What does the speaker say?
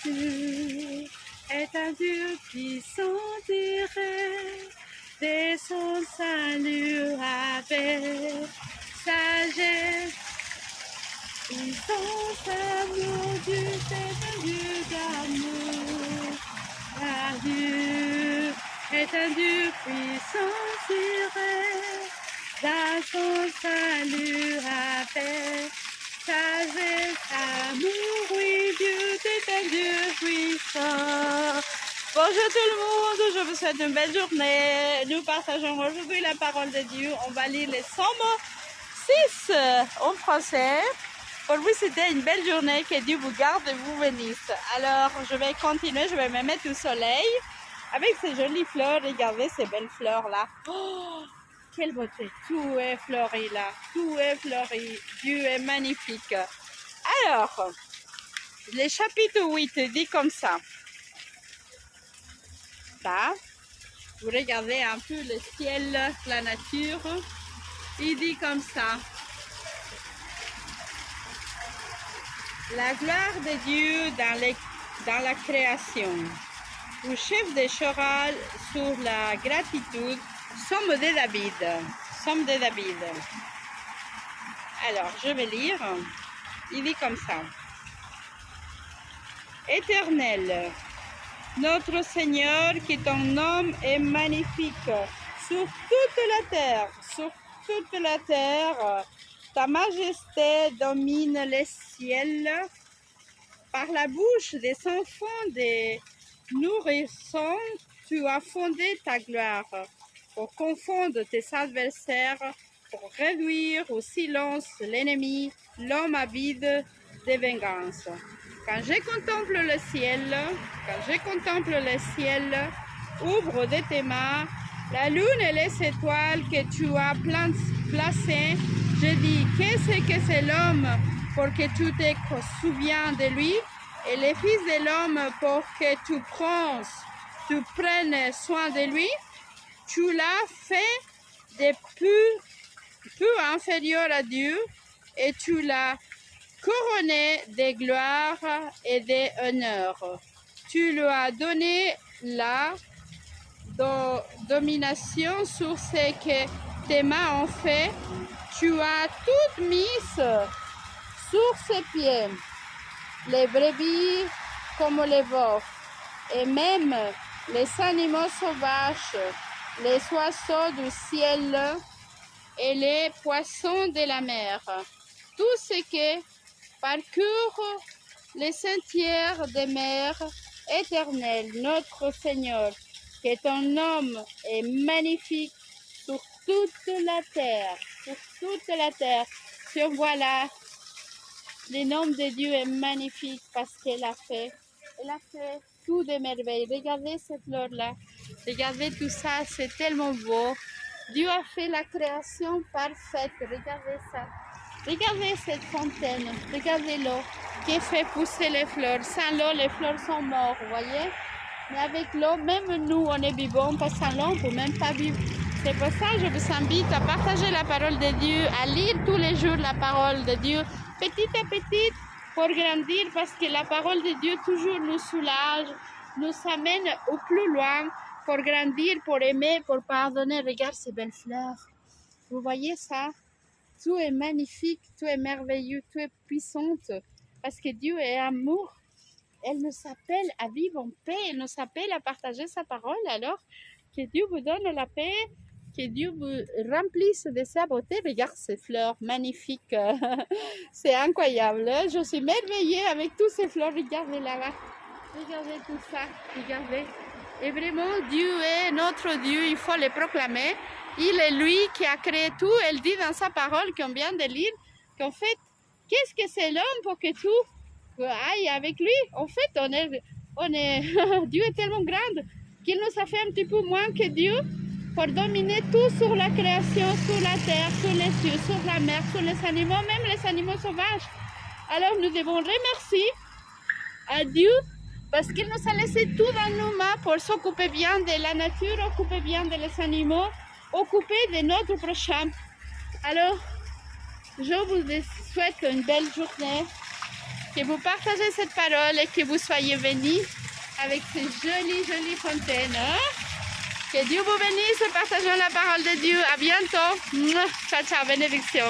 Dieu est un Dieu puissant, dirait, dès son salut avec sagesse. Puissance, amour, Dieu, c'est un Dieu d'amour. Car Dieu est un Dieu puissant, dirait, dans son salut avec sagesse, amour, oui, Dieu est un Dieu puissant. Bonjour tout le monde, je vous souhaite une belle journée. Nous partageons aujourd'hui la parole de Dieu. On va lire les Psaumes 6 en français. Pour vous, c'était une belle journée. Que Dieu vous garde et vous bénisse. Alors, je vais continuer, je vais me mettre au soleil avec ces jolies fleurs. Regardez ces belles fleurs-là. Oh, quelle beauté! Tout est fleuri là. Tout est fleuri. Dieu est magnifique. Alors, le chapitre 8 dit comme ça. Là, vous regardez un peu le ciel, la nature. Il dit comme ça. La gloire de Dieu dans la création. Au chef des chorales sur la gratitude, Somme de David. Somme de David. Alors, je vais lire. Il dit comme ça. Éternel, notre Seigneur, qui ton nom est magnifique sur toute la terre. Sur toute la terre, ta majesté domine les ciels. Par la bouche des enfants des nourrissons, tu as fondé ta gloire pour confondre tes adversaires, pour réduire au silence l'ennemi, l'homme avide de vengeance. Quand je contemple le ciel, ouvre de tes mains la lune et les étoiles que tu as placées. Je dis, qu'est-ce que c'est l'homme pour que tu te souviens de lui, et le Fils de l'homme pour que tu prennes soin de lui? Tu l'as fait de peu inférieur à Dieu, et tu l'as couronné de gloire et d'honneur. Tu lui as donné la domination sur ce que tes mains ont fait. Tu as tout mis sur ses pieds, les brebis comme les veaux, et même les animaux sauvages, les oiseaux du ciel et les poissons de la mer. Tout ce qui parcourt les sentiers des mers. Éternel, notre Seigneur, que ton nom est magnifique sur toute la terre. Sur toute la terre. Si on voit là, le nom de Dieu est magnifique parce qu'elle a fait tout de merveilles. Regardez cette fleur-là. Regardez tout ça, c'est tellement beau. Dieu a fait la création parfaite. Regardez ça. Regardez cette fontaine. Regardez l'eau qui fait pousser les fleurs. Sans l'eau, les fleurs sont mortes, vous voyez? Mais avec l'eau, même nous, on est vivants. Parce que sans l'eau, on ne peut même pas vivre. C'est pour ça que je vous invite à partager la parole de Dieu, à lire tous les jours la parole de Dieu, petit à petit, pour grandir, parce que la parole de Dieu toujours nous soulage, nous amène au plus loin, pour grandir, pour aimer, pour pardonner. Regarde ces belles fleurs. Vous voyez ça? Tout est magnifique, tout est merveilleux, tout est puissant, parce que Dieu est amour. Elle nous appelle à vivre en paix, elle nous appelle à partager sa parole. Alors, que Dieu vous donne la paix, que Dieu vous remplisse de sa beauté. Regarde ces fleurs magnifiques, c'est incroyable. Je suis merveillée avec toutes ces fleurs. Regardez là-bas, regardez tout ça, regardez. Et vraiment, Dieu est notre Dieu, il faut le proclamer. Il est lui qui a créé tout. Elle dit dans sa parole qu'on vient de lire qu'en fait, qu'est-ce que c'est l'homme pour que tout aille avec lui? En fait, Dieu est tellement grand qu'il nous a fait un petit peu moins que Dieu pour dominer tout sur la création, sur la terre, sur les cieux, sur la mer, sur les animaux, même les animaux sauvages. Alors nous devons remercier à Dieu parce qu'il nous a laissé tout dans nos mains pour s'occuper bien de la nature, occuper bien de les animaux, occuper de notre prochain. Alors, je vous souhaite une belle journée. que vous partagez cette parole et que vous soyez bénis avec ces jolies fontaines. Hein? Que Dieu vous bénisse et partageons la parole de Dieu. À bientôt. Ciao, ciao, bénédiction.